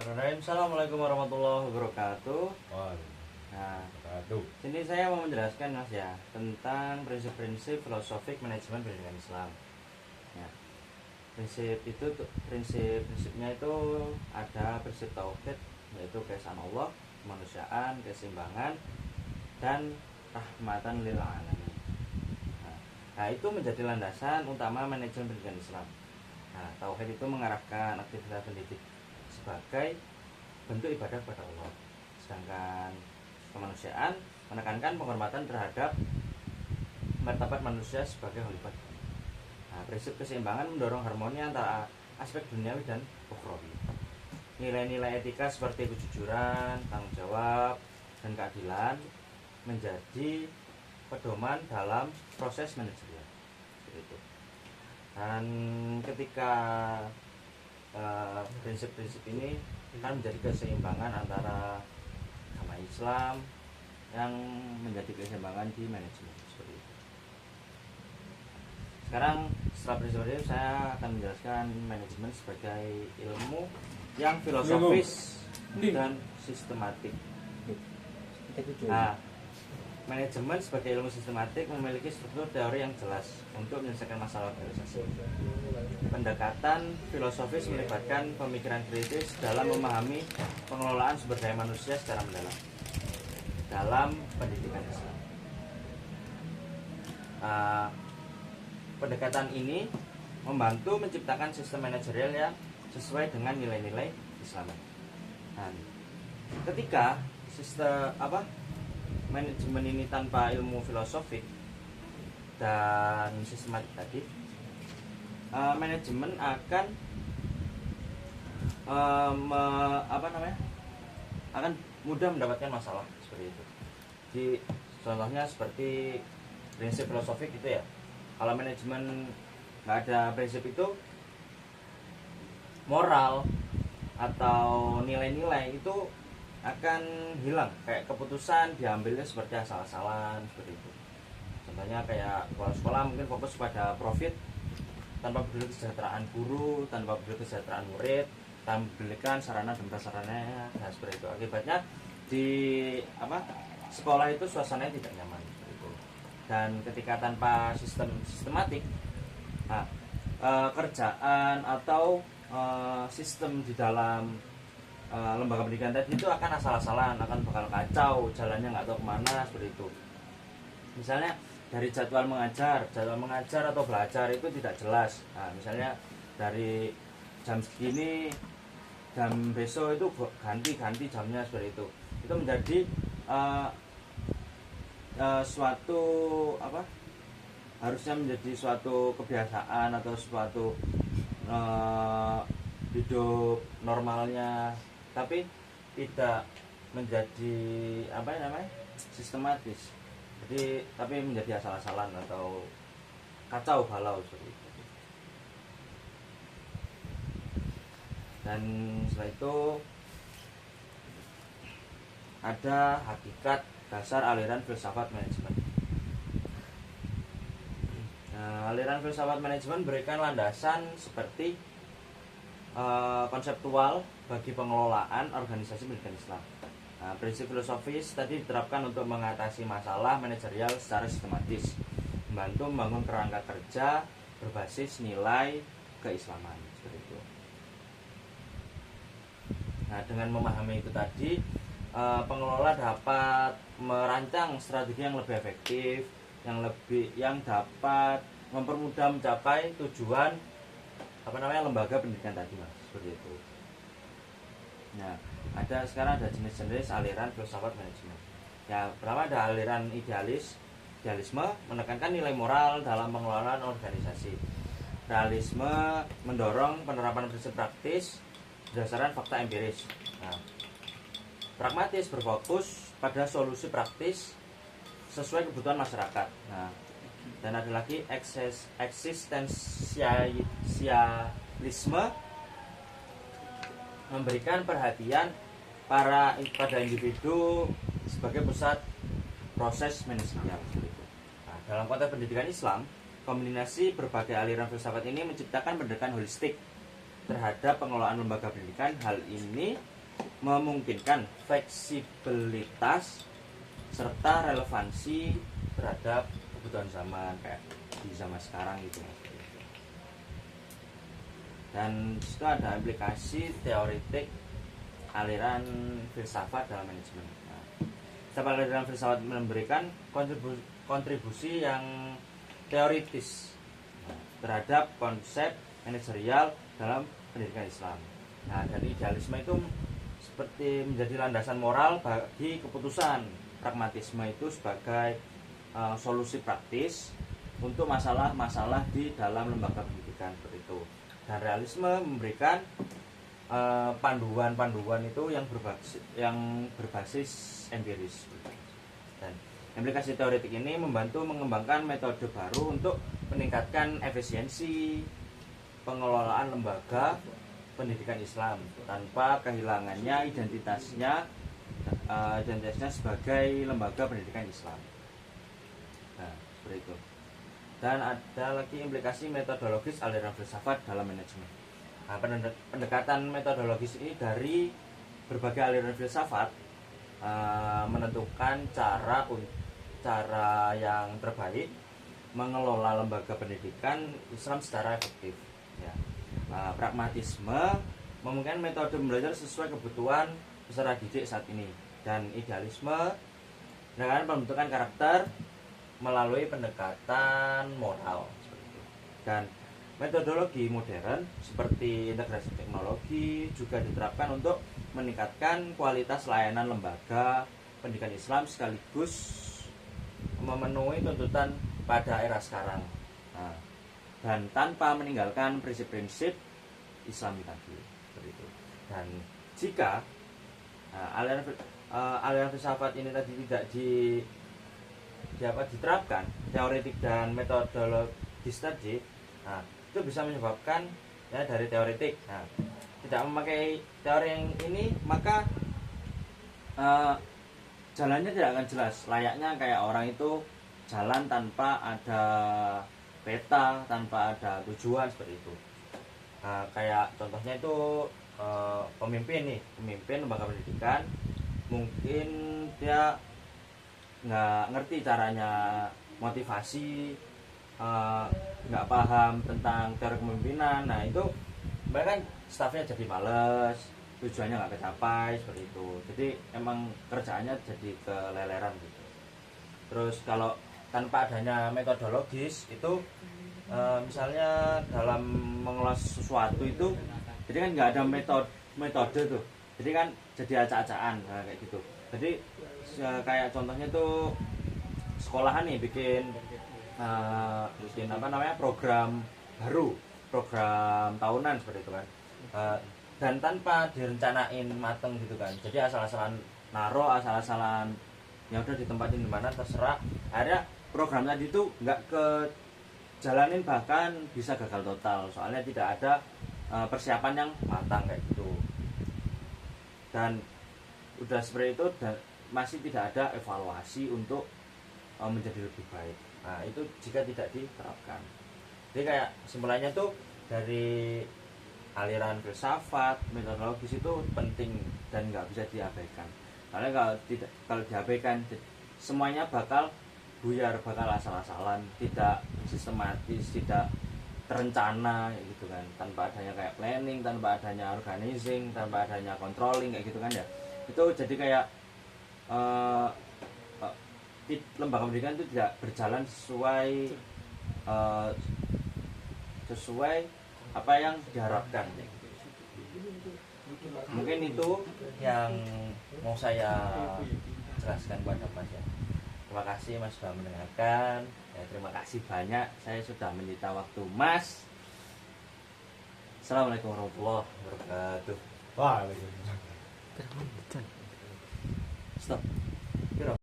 Bismillahirrahmanirrahim. Assalamualaikum warahmatullahi wabarakatuh. Nah, sini saya mau menjelaskan Mas ya tentang prinsip-prinsip filosofik manajemen pendidikan Islam. Ya, prinsipnya itu ada prinsip tauhid, yaitu keesaan Allah, kemanusiaan, keseimbangan, dan rahmatan lil alamin. Nah, itu menjadi landasan utama manajemen pendidikan Islam. Nah, tauhid itu mengarahkan aktivitas pendidik sebagai bentuk ibadah kepada Allah, sedangkan kemanusiaan menekankan penghormatan terhadap martabat manusia sebagai khalifah. Nah, prinsip keseimbangan mendorong harmoni antara aspek duniawi dan ukhrawi. Nilai-nilai etika seperti kejujuran, tanggung jawab, dan keadilan menjadi pedoman dalam proses manajerial. Dan ketika prinsip-prinsip ini kan menjadi keseimbangan antara agama Islam yang menjadi keseimbangan di manajemen seperti itu. Sekarang setelah prinsip ini saya akan menjelaskan manajemen sebagai ilmu yang filosofis dan sistematik. Nah, manajemen sebagai ilmu sistematik memiliki struktur teori yang jelas untuk menyelesaikan masalah organisasi. Pendekatan filosofis melibatkan pemikiran kritis dalam memahami pengelolaan sumber daya manusia secara mendalam dalam pendidikan Islam. Pendekatan ini membantu menciptakan sistem manajerial yang sesuai dengan nilai-nilai Islam. Nah, ketika sistem manajemen ini tanpa ilmu filosofik dan sistematik tadi, manajemen akan akan mudah mendapatkan masalah seperti itu. Contohnya seperti prinsip filosofik itu ya. Kalau manajemen nggak ada prinsip itu, moral atau nilai-nilai itu akan hilang, kayak keputusan diambilnya seperti asal-asalan seperti itu. Contohnya kayak sekolah mungkin fokus pada profit tanpa peduli kesejahteraan guru, tanpa peduli kesejahteraan murid, tanpa pedulikan sarana dan prasarananya, nah seperti itu. Akibatnya di sekolah itu suasananya tidak nyaman seperti itu. Dan ketika tanpa sistematik, kerjaan atau sistem di dalam lembaga pendidikan tadi itu akan asal-asalan, akan bakal kacau, jalannya nggak tahu kemana seperti itu. Misalnya dari jadwal mengajar atau belajar itu tidak jelas. Nah, misalnya dari jam segini, jam besok itu ganti jamnya seperti itu. Itu menjadi suatu harusnya menjadi suatu kebiasaan atau suatu hidup normalnya, tapi tidak menjadi sistematis. Jadi tapi menjadi asal-asalan atau kacau balau seperti itu. Dan setelah itu ada hakikat dasar aliran filsafat manajemen. Nah, aliran filsafat manajemen berikan landasan seperti konseptual bagi pengelolaan organisasi pendidikan Islam. Nah, prinsip filosofis tadi diterapkan untuk mengatasi masalah manajerial secara sistematis, membantu membangun kerangka kerja berbasis nilai keislaman seperti itu. Nah, dengan memahami itu tadi, pengelola dapat merancang strategi yang lebih efektif, yang dapat mempermudah mencapai tujuan lembaga pendidikan tadi, Mas, seperti itu. Nah, sekarang ada jenis-jenis aliran filsafat manajemen. Ya, pertama ada aliran idealisme menekankan nilai moral dalam pengelolaan organisasi. Realisme mendorong penerapan prinsip praktis berdasarkan fakta empiris. Nah, pragmatis berfokus pada solusi praktis sesuai kebutuhan masyarakat. Nah, dan ada lagi eksistensialisme memberikan perhatian pada individu sebagai pusat proses manajerial. Nah, dalam konteks pendidikan Islam, kombinasi berbagai aliran filsafat ini menciptakan pendekatan holistik terhadap pengelolaan lembaga pendidikan. Hal ini memungkinkan fleksibilitas serta relevansi terhadap kebutuhan zaman kayak di zaman sekarang gitu. Dan disitu ada aplikasi teoretik aliran filsafat dalam manajemen. Nah, aliran filsafat memberikan kontribusi yang teoritis terhadap konsep manajerial dalam pendidikan Islam. Nah, dan idealisme itu seperti menjadi landasan moral bagi keputusan. Pragmatisme itu sebagai solusi praktis untuk masalah-masalah di dalam lembaga pendidikan seperti itu. Dan realisme memberikan panduan-panduan itu yang berbasis empiris. Dan implikasi teoretik ini membantu mengembangkan metode baru untuk meningkatkan efisiensi pengelolaan lembaga pendidikan Islam tanpa kehilangannya identitasnya sebagai lembaga pendidikan Islam. Nah, seperti itu. Dan ada lagi implikasi metodologis aliran filsafat dalam manajemen. Nah, pendekatan metodologis ini dari berbagai aliran filsafat menentukan cara yang terbaik mengelola lembaga pendidikan Islam secara efektif. Ya. Pragmatisme memungkinkan metode belajar sesuai kebutuhan peserta didik saat ini, dan idealisme dengan pembentukan karakter melalui pendekatan moral seperti itu. Dan metodologi modern seperti integrasi teknologi juga diterapkan untuk meningkatkan kualitas layanan lembaga pendidikan Islam sekaligus memenuhi tuntutan pada era sekarang. Nah, dan tanpa meninggalkan prinsip-prinsip Islami tadi seperti itu. Dan jika aliran filsafat ini tadi tidak diterapkan teoretik dan metodologis tadi, nah, itu bisa menyebabkan ya dari teoretik, nah, tidak memakai teori yang ini, maka jalannya tidak akan jelas, layaknya kayak orang itu jalan tanpa ada peta, tanpa ada tujuan seperti itu. Kayak contohnya itu pemimpin lembaga pendidikan, mungkin dia nggak ngerti caranya motivasi, nggak paham tentang cara kepemimpinan. Nah, itu bahkan stafnya jadi males, tujuannya nggak kecapai seperti itu. Jadi emang kerjaannya jadi keleleran gitu. Terus kalau tanpa adanya metodologis itu misalnya dalam mengelola sesuatu itu, jadi kan nggak ada metode tuh, jadi kan jadi acak-acakan, nah, kayak gitu. Jadi kayak contohnya tuh sekolahan nih bikin program baru, program tahunan seperti itu kan, dan tanpa direncanain mateng gitu kan, jadi asal-asalan naro, asal-asalan yang udah ditempatin di mana terserah, akhirnya program tadi itu nggak kejalanin, bahkan bisa gagal total soalnya tidak ada persiapan yang matang kayak gitu. Dan udah seperti itu dan masih tidak ada evaluasi untuk menjadi lebih baik. Nah, itu jika tidak diterapkan. Jadi kayak kesimpulannya tuh dari aliran filsafat, metodologis itu penting dan nggak bisa diabaikan. Karena kalau diabaikan, semuanya bakal buyar, bakal asal-asalan, tidak sistematis, tidak terencana gitu kan, tanpa adanya kayak planning, tanpa adanya organizing, tanpa adanya controlling kayak gitu kan ya. Itu jadi kayak lembaga pendidikan itu tidak berjalan sesuai apa yang diharapkan. Mungkin itu yang mau saya jelaskan kepada Mas ya. Terima kasih Mas sudah mendengarkan. Ya, terima kasih banyak, saya sudah menyita waktu Mas. Assalamualaikum warahmatullahi wabarakatuh. Waalaikumsalam. Stop.